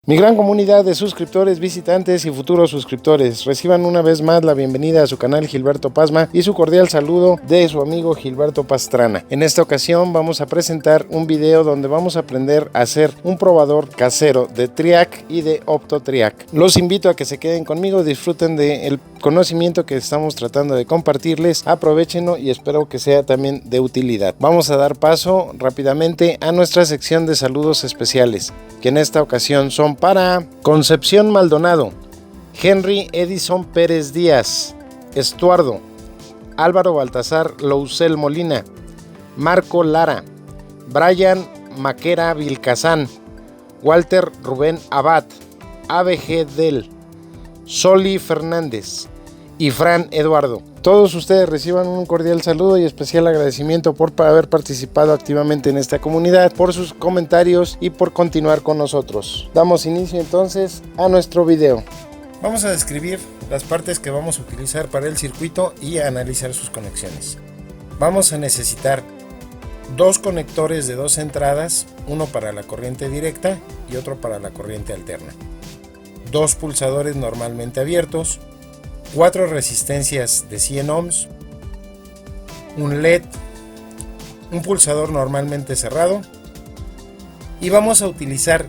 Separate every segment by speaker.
Speaker 1: Mi gran comunidad de suscriptores, visitantes y futuros suscriptores, reciban una vez más la bienvenida a su canal Gilberto Pazma y su cordial saludo de su amigo Gilberto Pastrana. En esta ocasión vamos a presentar un video donde vamos a aprender a hacer un probador casero de Triac y de OptoTriac. Los invito a que se queden conmigo, disfruten del conocimiento que estamos tratando de compartirles, aprovechenlo y espero que sea también de utilidad. Vamos a dar paso rápidamente a nuestra sección de saludos especiales, que en esta ocasión son para Concepción Maldonado, Henry Edison Pérez Díaz, Estuardo, Álvaro Baltasar Lousel Molina, Marco Lara, Brian Maquera Vilcazán, Walter Rubén Abad, ABG Del, Soli Fernández y Fran Eduardo. Todos ustedes reciban un cordial saludo y especial agradecimiento por haber participado activamente en esta comunidad, por sus comentarios y por continuar con nosotros. Damos inicio entonces a nuestro video. Vamos a describir las partes que vamos a utilizar para el circuito y a analizar sus conexiones. Vamos a necesitar dos conectores de dos entradas, uno para la corriente directa y otro para la corriente alterna. Dos pulsadores normalmente abiertos, 4 resistencias de 100 ohms, un LED, un pulsador normalmente cerrado y vamos a utilizar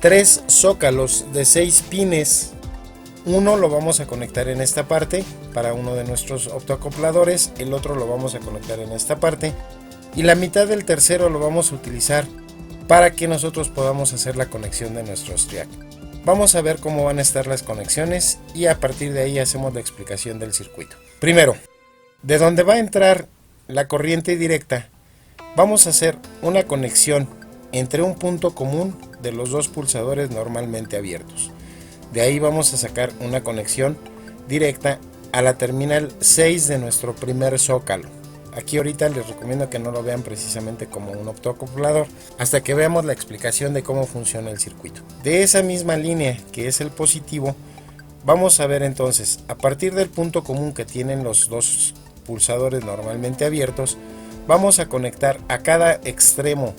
Speaker 1: 3 zócalos de 6 pines. Uno lo vamos a conectar en esta parte para uno de nuestros optoacopladores, el otro lo vamos a conectar en esta parte y la mitad del tercero lo vamos a utilizar para que nosotros podamos hacer la conexión de nuestros Triac. Vamos a ver cómo van a estar las conexiones y a partir de ahí hacemos la explicación del circuito. Primero, de donde va a entrar la corriente directa, vamos a hacer una conexión entre un punto común de los dos pulsadores normalmente abiertos. De ahí vamos a sacar una conexión directa a la terminal 6 de nuestro primer zócalo. Aquí ahorita les recomiendo que no lo vean precisamente como un optoacoplador hasta que veamos la explicación de cómo funciona el circuito. De esa misma línea que es el positivo, vamos a ver entonces a partir del punto común que tienen los dos pulsadores normalmente abiertos, vamos a conectar a cada extremo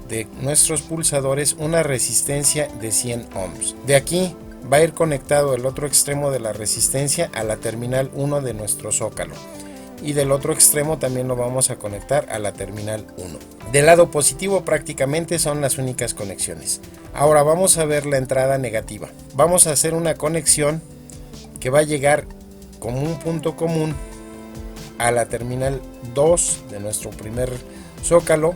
Speaker 1: de nuestros pulsadores una resistencia de 100 ohms. De aquí va a ir conectado el otro extremo de la resistencia a la terminal 1 de nuestro zócalo. Y del otro extremo también lo vamos a conectar a la terminal 1. Del lado positivo prácticamente son las únicas conexiones. Ahora vamos a ver la entrada negativa. Vamos a hacer una conexión que va a llegar como un punto común a la terminal 2 de nuestro primer zócalo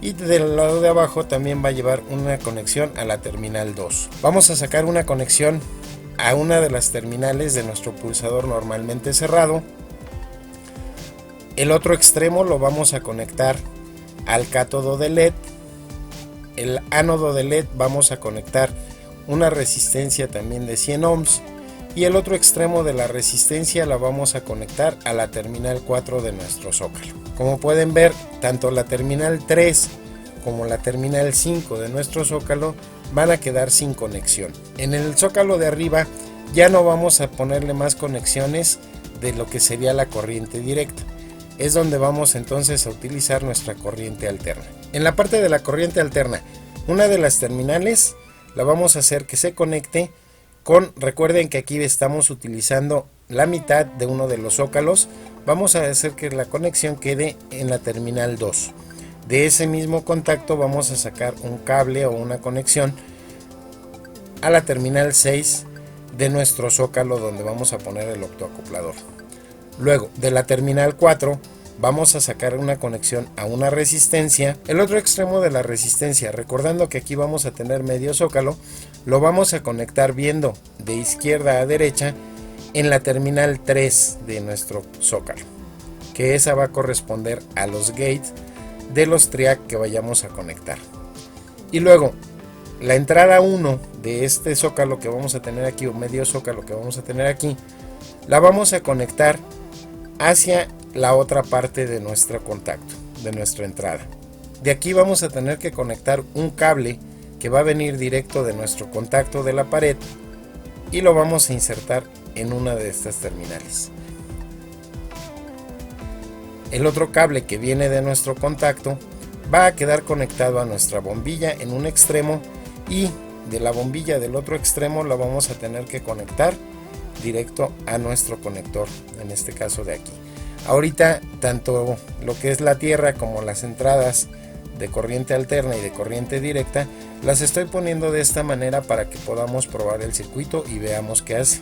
Speaker 1: y del lado de abajo también va a llevar una conexión a la terminal 2. Vamos a sacar una conexión a una de las terminales de nuestro pulsador normalmente cerrado. El otro extremo lo vamos a conectar al cátodo de LED. El ánodo de LED vamos a conectar una resistencia también de 100 ohms. Y el otro extremo de la resistencia la vamos a conectar a la terminal 4 de nuestro zócalo. Como pueden ver, tanto la terminal 3 como la terminal 5 de nuestro zócalo van a quedar sin conexión. En el zócalo de arriba ya no vamos a ponerle más conexiones de lo que sería la corriente directa. Es donde vamos entonces a utilizar nuestra corriente alterna. En la parte de la corriente alterna, una de las terminales la vamos a hacer que se conecte con, recuerden que aquí estamos utilizando la mitad de uno de los zócalos, vamos a hacer que la conexión quede en la terminal 2. De ese mismo contacto vamos a sacar un cable o una conexión a la terminal 6 de nuestro zócalo donde vamos a poner el optoacoplador. Luego de la terminal 4 vamos a sacar una conexión a una resistencia. El otro extremo de la resistencia, recordando que aquí vamos a tener medio zócalo, lo vamos a conectar viendo de izquierda a derecha en la terminal 3 de nuestro zócalo, que esa va a corresponder a los gates de los Triac que vayamos a conectar. Y luego la entrada 1 de este zócalo que vamos a tener aquí, o medio zócalo que vamos a tener aquí, la vamos a conectar hacia la otra parte de nuestro contacto, de nuestra entrada. De aquí vamos a tener que conectar un cable que va a venir directo de nuestro contacto de la pared y lo vamos a insertar en una de estas terminales. El otro cable que viene de nuestro contacto va a quedar conectado a nuestra bombilla en un extremo y de la bombilla del otro extremo la vamos a tener que conectar directo a nuestro conector, en este caso de aquí. Ahorita tanto lo que es la tierra como las entradas de corriente alterna y de corriente directa las estoy poniendo de esta manera para que podamos probar el circuito y veamos qué hace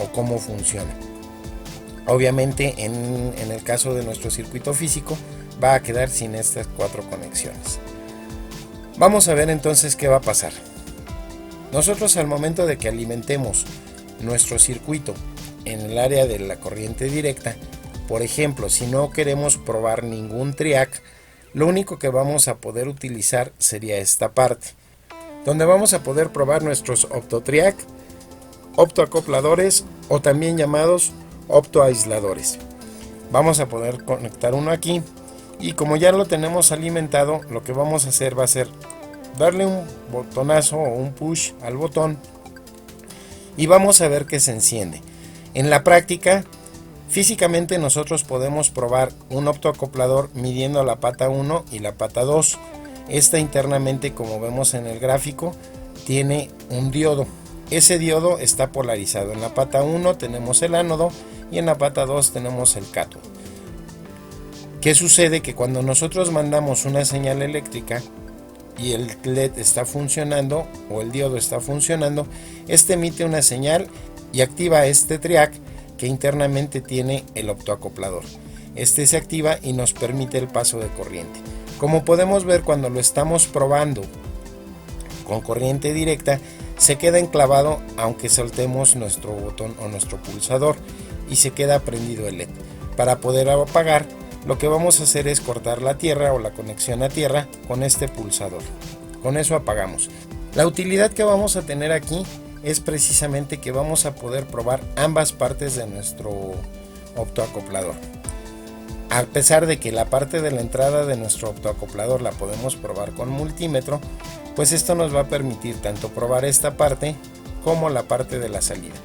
Speaker 1: o cómo funciona. Obviamente en el caso de nuestro circuito físico va a quedar sin estas 4 conexiones. Vamos a ver entonces qué va a pasar. Nosotros al momento de que alimentemos nuestro circuito en el área de la corriente directa, por ejemplo, si no queremos probar ningún triac, lo único que vamos a poder utilizar sería esta parte, donde vamos a poder probar nuestros optotriac, optoacopladores o también llamados optoaisladores. Vamos a poder conectar uno aquí y como ya lo tenemos alimentado, lo que vamos a hacer va a ser darle un botonazo o un push al botón y vamos a ver que se enciende. En la práctica, físicamente nosotros podemos probar un optoacoplador midiendo la pata 1 y la pata 2. Esta internamente, como vemos en el gráfico, tiene un diodo. Ese diodo está polarizado. En la pata 1 tenemos el ánodo y en la pata 2 tenemos el cátodo. ¿Qué sucede? Que cuando nosotros mandamos una señal eléctrica y el LED está funcionando o el diodo está funcionando, este emite una señal y activa este triac que internamente tiene el optoacoplador. Este se activa y nos permite el paso de corriente. Como podemos ver, cuando lo estamos probando con corriente directa, se queda enclavado aunque soltemos nuestro botón o nuestro pulsador y se queda prendido el LED. Para poder apagar, lo que vamos a hacer es cortar la tierra o la conexión a tierra con este pulsador. Con eso apagamos. La utilidad que vamos a tener aquí es precisamente que vamos a poder probar ambas partes de nuestro optoacoplador. A pesar de que la parte de la entrada de nuestro optoacoplador la podemos probar con multímetro, pues esto nos va a permitir tanto probar esta parte como la parte de la salida.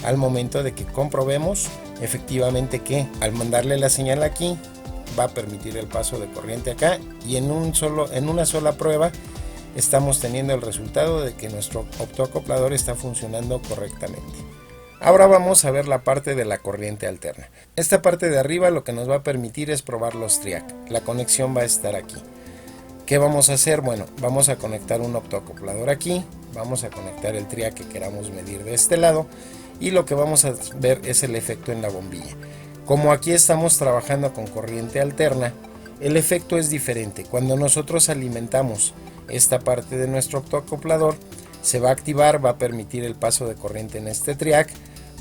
Speaker 1: Al momento de que comprobemos efectivamente que al mandarle la señal aquí va a permitir el paso de corriente acá y en una sola prueba estamos teniendo el resultado de que nuestro optoacoplador está funcionando correctamente. Ahora vamos a ver la parte de la corriente alterna. Esta parte de arriba lo que nos va a permitir es probar los triac. La conexión va a estar aquí. ¿Qué vamos a hacer? Bueno, vamos a conectar un optoacoplador aquí, vamos a conectar el triac que queramos medir de este lado y lo que vamos a ver es el efecto en la bombilla. Como aquí estamos trabajando con corriente alterna, el efecto es diferente. Cuando nosotros alimentamos esta parte de nuestro optoacoplador, se va a activar, va a permitir el paso de corriente en este triac,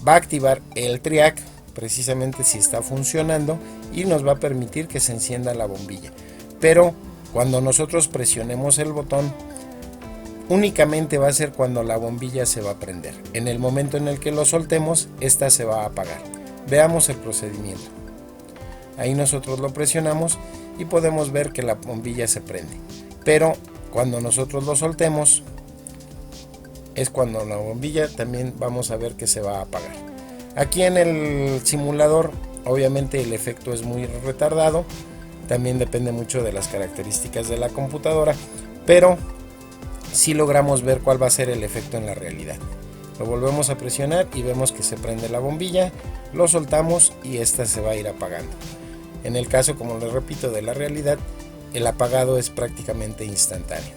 Speaker 1: va a activar el triac precisamente si está funcionando y nos va a permitir que se encienda la bombilla. Pero cuando nosotros presionemos el botón, únicamente va a ser cuando la bombilla se va a prender. En el momento en el que lo soltemos, esta se va a apagar. Veamos el procedimiento. Ahí nosotros lo presionamos y podemos ver que la bombilla se prende. Pero cuando nosotros lo soltemos, es cuando la bombilla también vamos a ver que se va a apagar. Aquí en el simulador, obviamente el efecto es muy retardado. También depende mucho de las características de la computadora, pero sí logramos ver cuál va a ser el efecto en la realidad. Lo volvemos a presionar y vemos que se prende la bombilla, lo soltamos y esta se va a ir apagando. En el caso, como les repito, de la realidad, el apagado es prácticamente instantáneo.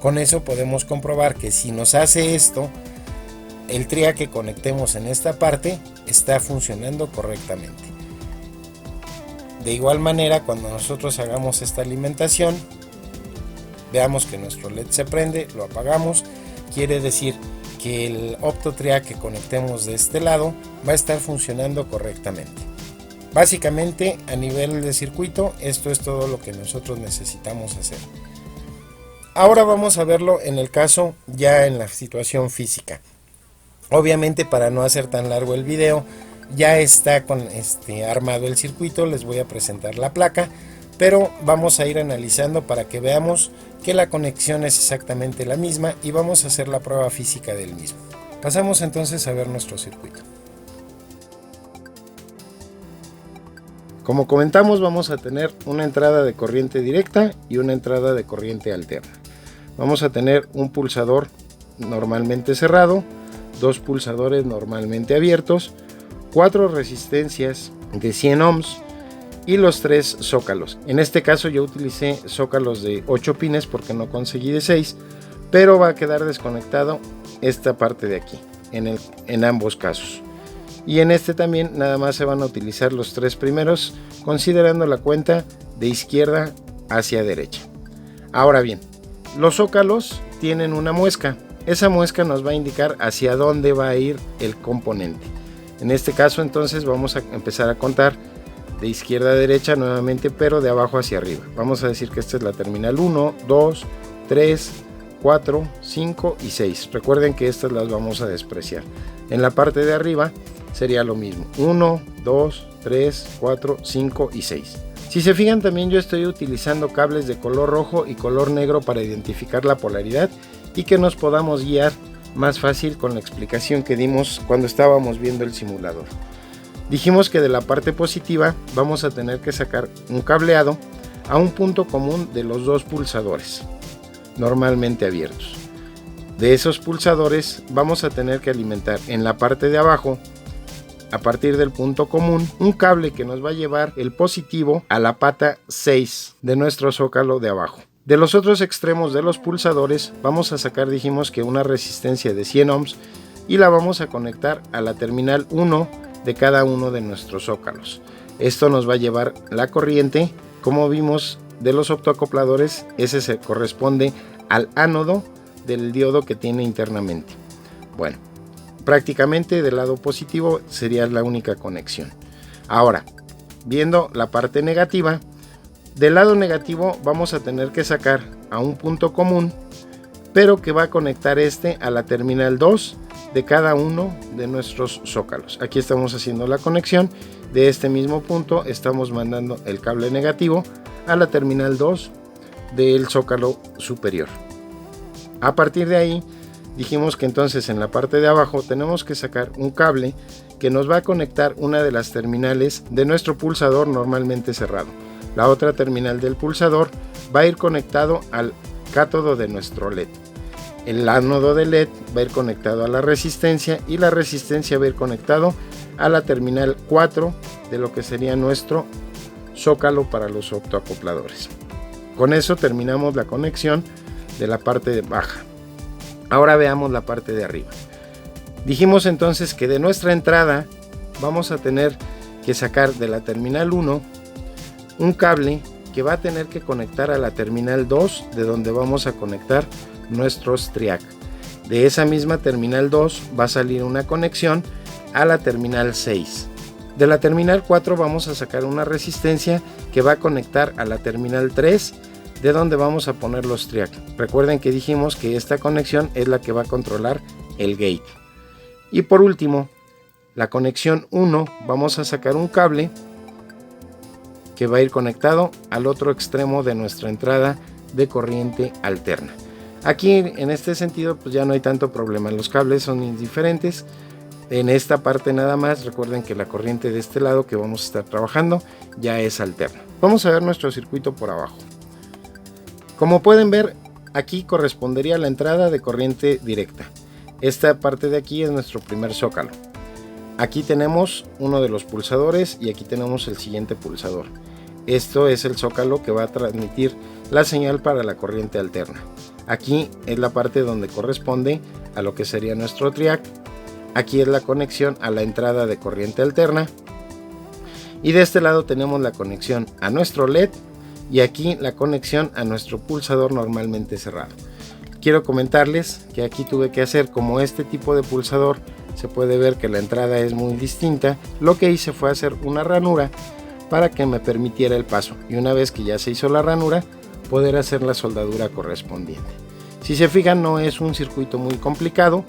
Speaker 1: Con eso podemos comprobar que si nos hace esto, el triac que conectemos en esta parte está funcionando correctamente. De igual manera, cuando nosotros hagamos esta alimentación, veamos que nuestro LED se prende, lo apagamos, quiere decir que el optotriac que conectemos de este lado va a estar funcionando correctamente. Básicamente, a nivel de circuito, esto es todo lo que nosotros necesitamos hacer. Ahora vamos a verlo en el caso ya en la situación física. Obviamente, para no hacer tan largo el video, ya está armado el circuito, les voy a presentar la placa, pero vamos a ir analizando para que veamos que la conexión es exactamente la misma y vamos a hacer la prueba física del mismo. Pasamos entonces a ver nuestro circuito. Como comentamos, vamos a tener una entrada de corriente directa y una entrada de corriente alterna. vamos a tener un pulsador normalmente cerrado, 2 pulsadores normalmente abiertos, 4 resistencias de 100 ohms y los 3 zócalos. En este caso yo utilicé zócalos de 8 pines porque no conseguí de 6, pero va a quedar desconectado esta parte de aquí en ambos casos. Y en este también nada más se van a utilizar los 3 primeros, considerando la cuenta de izquierda hacia derecha. Ahora bien, los zócalos tienen una muesca. Esa muesca nos va a indicar hacia dónde va a ir el componente. En este caso entonces vamos a empezar a contar de izquierda a derecha nuevamente, pero de abajo hacia arriba. Vamos a decir que esta es la terminal 1, 2, 3, 4, 5 y 6. Recuerden que estas las vamos a despreciar. En la parte de arriba sería lo mismo: 1, 2, 3, 4, 5 y 6. Si se fijan, también yo estoy utilizando cables de color rojo y color negro para identificar la polaridad y que nos podamos guiar más fácil con la explicación que dimos cuando estábamos viendo el simulador. Dijimos que de la parte positiva vamos a tener que sacar un cableado a un punto común de los 2 pulsadores normalmente abiertos. De esos pulsadores vamos a tener que alimentar en la parte de abajo, a partir del punto común, un cable que nos va a llevar el positivo a la pata 6 de nuestro zócalo de abajo. De los otros extremos de los pulsadores vamos a sacar, dijimos que una resistencia de 100 ohms y la vamos a conectar a la terminal 1 de cada uno de nuestros zócalos. Esto nos va a llevar la corriente, como vimos de los optoacopladores, ese se corresponde al ánodo del diodo que tiene internamente. Bueno, prácticamente del lado positivo sería la única conexión. Ahora, viendo la parte negativa, del lado negativo vamos a tener que sacar a un punto común, pero que va a conectar a la terminal 2 de cada uno de nuestros zócalos. Aquí estamos haciendo la conexión. De este mismo punto estamos mandando el cable negativo a la terminal 2 del zócalo superior. A partir de ahí dijimos que entonces en la parte de abajo tenemos que sacar un cable que nos va a conectar una de las terminales de nuestro pulsador normalmente cerrado. La otra terminal del pulsador va a ir conectado al cátodo de nuestro LED. El ánodo del LED va a ir conectado a la resistencia y la resistencia va a ir conectado a la terminal 4 de lo que sería nuestro zócalo para los optoacopladores. Con eso terminamos la conexión de la parte de baja. Ahora veamos la parte de arriba. Dijimos entonces que de nuestra entrada vamos a tener que sacar de la terminal 1 un cable que va a tener que conectar a la terminal 2 de donde vamos a conectar nuestros triac. De esa misma terminal 2 va a salir una conexión a la terminal 6. De la terminal 4 vamos a sacar una resistencia que va a conectar a la terminal 3 de donde vamos a poner los triac. Recuerden que dijimos que esta conexión es la que va a controlar el gate. Y por último, la conexión 1 vamos a sacar un cable que va a ir conectado al otro extremo de nuestra entrada de corriente alterna. Aquí en este sentido pues ya no hay tanto problema, los cables son indiferentes. En esta parte nada más recuerden que la corriente de este lado que vamos a estar trabajando ya es alterna. Vamos a ver nuestro circuito por abajo. Como pueden ver, aquí correspondería a la entrada de corriente directa. Esta parte de aquí es nuestro primer zócalo. Aquí tenemos uno de los pulsadores y aquí tenemos el siguiente pulsador. Esto es el zócalo que va a transmitir la señal para la corriente alterna. Aquí es la parte donde corresponde a lo que sería nuestro triac. Aquí es la conexión a la entrada de corriente alterna. Y de este lado tenemos la conexión a nuestro LED y aquí la conexión a nuestro pulsador normalmente cerrado. Quiero comentarles que aquí tuve que hacer como este tipo de pulsador. Se puede ver que la entrada es muy distinta. Lo que hice fue hacer una ranura para que me permitiera el paso, y una vez que ya se hizo la ranura poder hacer la soldadura correspondiente. Si se fijan, no es un circuito muy complicado,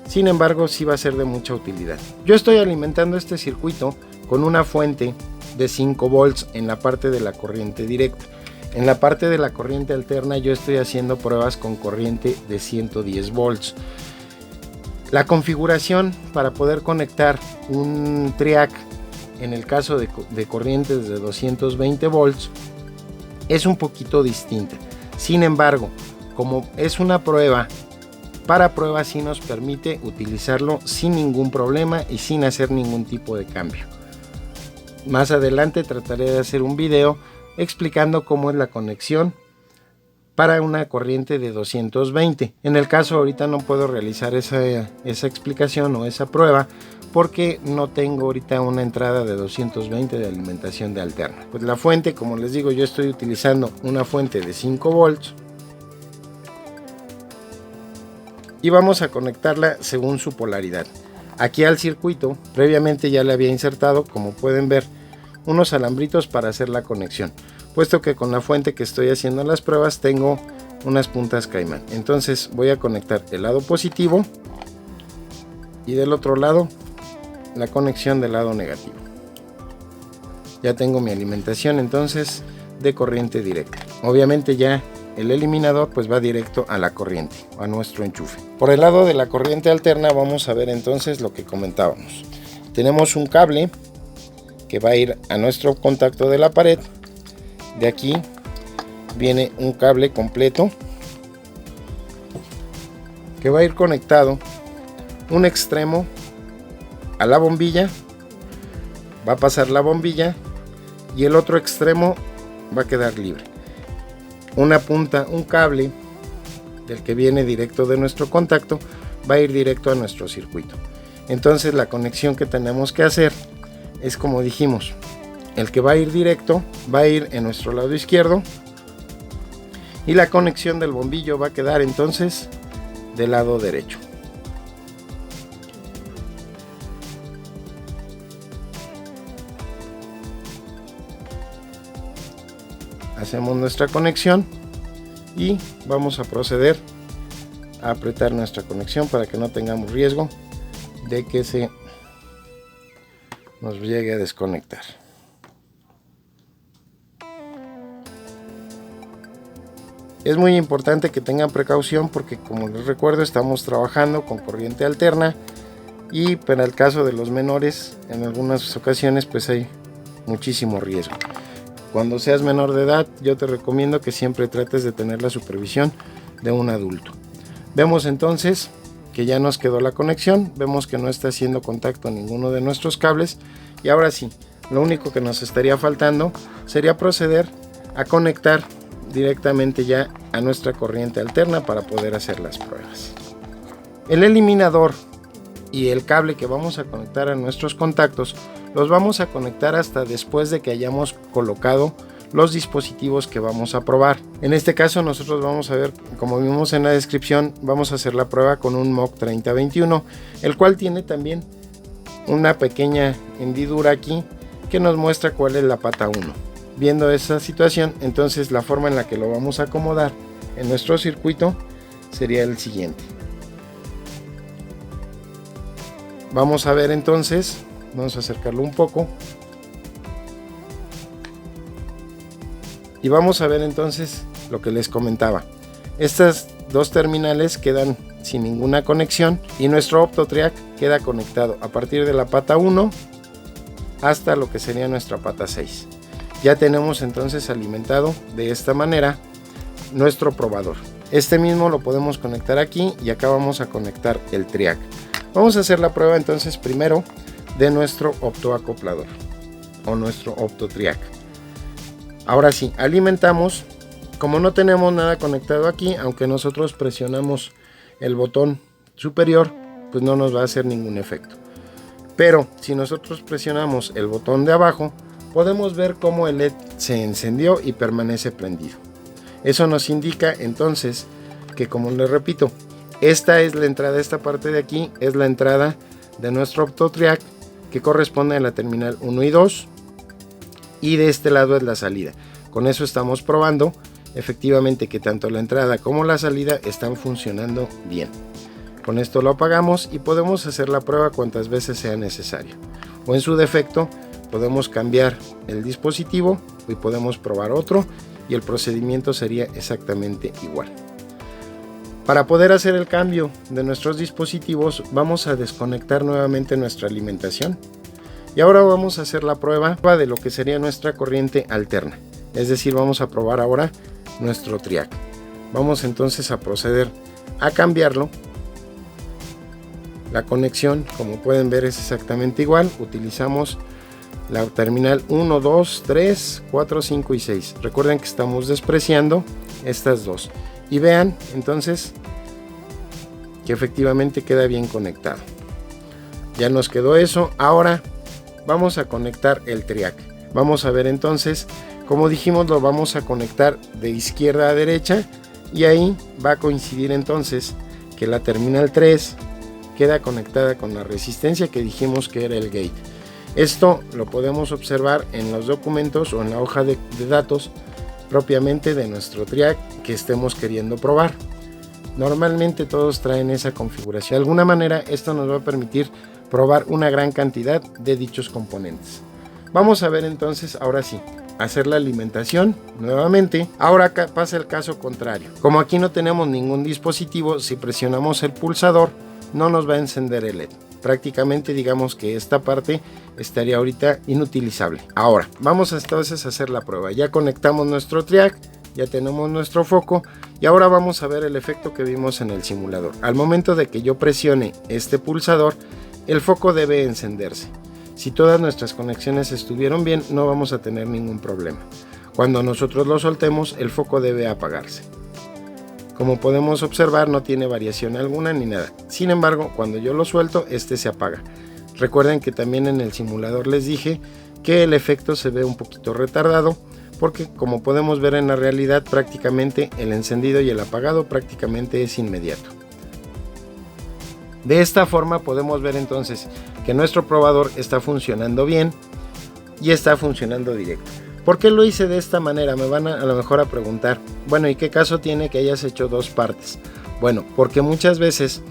Speaker 1: sin embargo sí va a ser de mucha utilidad. Yo estoy alimentando este circuito con una fuente de 5 volts en la parte de la corriente directa. En la parte de la corriente alterna yo estoy haciendo pruebas con corriente de 110 volts. La configuración para poder conectar un triac en el caso de corrientes de 220 volts es un poquito distinta. Sin embargo, como es una prueba, para prueba sí nos permite utilizarlo sin ningún problema y sin hacer ningún tipo de cambio. Más adelante trataré de hacer un video explicando cómo es la conexión para una corriente de 220. En el caso ahorita no puedo realizar esa explicación o esa prueba porque no tengo ahorita una entrada de 220 de alimentación de alterna. Pues la fuente, como les digo, yo estoy utilizando una fuente de 5 volts y vamos a conectarla según su polaridad. Aquí al circuito previamente ya le había insertado, como pueden ver, unos alambritos para hacer la conexión, puesto que con la fuente que estoy haciendo las pruebas tengo unas puntas caimán. Entonces voy a conectar el lado positivo y del otro lado la conexión del lado negativo. Ya tengo mi alimentación entonces de corriente directa. Obviamente ya el eliminador pues va directo a la corriente, a nuestro enchufe. Por el lado de la corriente alterna vamos a ver entonces lo que comentábamos. Tenemos un cable que va a ir a nuestro contacto de la pared. De aquí viene un cable completo que va a ir conectado, un extremo a la bombilla, va a pasar la bombilla y el otro extremo va a quedar libre. Una punta, un cable del que viene directo de nuestro contacto va a ir directo a nuestro circuito. Entonces la conexión que tenemos que hacer es, como dijimos, el que va a ir directo va a ir en nuestro lado izquierdo y la conexión del bombillo va a quedar entonces del lado derecho. Hacemos nuestra conexión y vamos a proceder a apretar nuestra conexión para que no tengamos riesgo de que se nos llegue a desconectar. Es muy importante que tengan precaución porque, como les recuerdo, estamos trabajando con corriente alterna y para el caso de los menores en algunas ocasiones pues hay muchísimo riesgo. Cuando seas menor de edad, yo te recomiendo que siempre trates de tener la supervisión de un adulto. Vemos entonces que ya nos quedó la conexión, vemos que no está haciendo contacto ninguno de nuestros cables y ahora sí, lo único que nos estaría faltando sería proceder a conectar directamente ya a nuestra corriente alterna para poder hacer las pruebas. El eliminador y el cable que vamos a conectar a nuestros contactos los vamos a conectar hasta después de que hayamos colocado los dispositivos que vamos a probar. En este caso nosotros vamos a ver, como vimos en la descripción, vamos a hacer la prueba con un MOG 3021, el cual tiene también una pequeña hendidura aquí que nos muestra cuál es la pata 1. Viendo esa situación, entonces la forma en la que lo vamos a acomodar en nuestro circuito sería el siguiente. Vamos a ver entonces, vamos a acercarlo un poco y vamos a ver entonces lo que les comentaba. Estas dos terminales quedan sin ninguna conexión y nuestro OptoTriac queda conectado a partir de la pata 1 hasta lo que sería nuestra pata 6. Ya tenemos entonces alimentado de esta manera nuestro probador. Este mismo lo podemos conectar aquí y acá vamos a conectar el triac. Vamos a hacer la prueba entonces primero de nuestro optoacoplador o nuestro OptoTriac. Ahora sí, alimentamos. Como no tenemos nada conectado aquí, aunque nosotros presionamos el botón superior, pues no nos va a hacer ningún efecto. Pero si nosotros presionamos el botón de abajo, podemos ver cómo el LED se encendió y permanece prendido. Eso nos indica entonces que, como les repito, esta es la entrada, esta parte de aquí es la entrada de nuestro OptoTriac que corresponde a la terminal 1 y 2 y de este lado es la salida. Con eso estamos probando efectivamente que tanto la entrada como la salida están funcionando bien. Con esto lo apagamos y podemos hacer la prueba cuantas veces sea necesario, o en su defecto podemos cambiar el dispositivo y podemos probar otro y el procedimiento sería exactamente igual. Para poder hacer el cambio de nuestros dispositivos vamos a desconectar nuevamente nuestra alimentación y ahora vamos a hacer la prueba de lo que sería nuestra corriente alterna, es decir, vamos a probar ahora nuestro triac. Vamos entonces a proceder a cambiarlo. La conexión, como pueden ver, es exactamente igual. Utilizamos la terminal 1, 2, 3, 4, 5 y 6. Recuerden que estamos despreciando estas dos. Y vean entonces que efectivamente queda bien conectado. Ya nos quedó eso. Ahora vamos a conectar el triac. Vamos a ver entonces, como dijimos, lo vamos a conectar de izquierda a derecha. Y ahí va a coincidir entonces que la terminal 3 queda conectada con la resistencia que dijimos que era el gate. Esto lo podemos observar en los documentos o en la hoja de datos propiamente de nuestro triac que estemos queriendo probar. Normalmente todos traen esa configuración. De alguna manera esto nos va a permitir probar una gran cantidad de dichos componentes. Vamos a ver entonces, ahora sí, hacer la alimentación nuevamente. Ahora acá pasa el caso contrario. Como aquí no tenemos ningún dispositivo, si presionamos el pulsador no nos va a encender el LED. Prácticamente digamos que esta parte estaría ahorita inutilizable. Ahora vamos entonces a hacer la prueba. Ya conectamos nuestro triac, ya tenemos nuestro foco y ahora vamos a ver el efecto que vimos en el simulador. Al momento de que yo presione este pulsador, el foco debe encenderse. Si todas nuestras conexiones estuvieron bien, no vamos a tener ningún problema. Cuando nosotros lo soltemos, el foco debe apagarse. Como podemos observar, no tiene variación alguna ni nada. Sin embargo, cuando yo lo suelto, este se apaga. Recuerden que también en el simulador les dije que el efecto se ve un poquito retardado, porque como podemos ver en la realidad, prácticamente el encendido y el apagado prácticamente es inmediato. De esta forma podemos ver entonces que nuestro probador está funcionando bien y está funcionando directo. ¿Por qué lo hice de esta manera? Me van a lo mejor a preguntar, bueno, ¿y qué caso tiene que hayas hecho dos partes? Bueno, porque muchas veces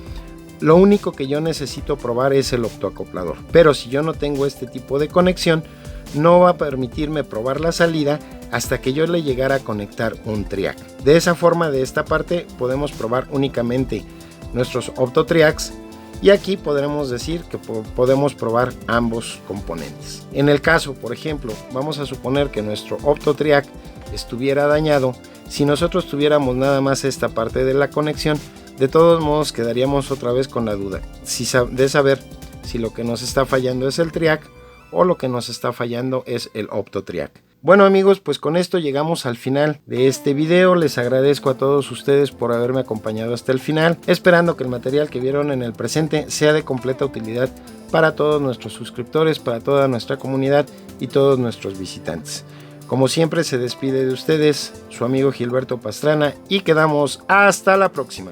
Speaker 1: lo único que yo necesito probar es el optoacoplador, pero si yo no tengo este tipo de conexión, no va a permitirme probar la salida hasta que yo le llegara a conectar un triac. De esa forma, de esta parte podemos probar únicamente nuestros optotriacs y aquí podremos decir que podemos probar ambos componentes. En el caso, por ejemplo, vamos a suponer que nuestro optotriac estuviera dañado. Si nosotros tuviéramos nada más esta parte de la conexión, de todos modos quedaríamos otra vez con la duda de saber si lo que nos está fallando es el triac o lo que nos está fallando es el optotriac. Bueno amigos, pues con esto llegamos al final de este video. Les agradezco a todos ustedes por haberme acompañado hasta el final, esperando que el material que vieron en el presente sea de completa utilidad para todos nuestros suscriptores, para toda nuestra comunidad y todos nuestros visitantes. Como siempre se despide de ustedes su amigo Gilberto Pastrana y quedamos hasta la próxima.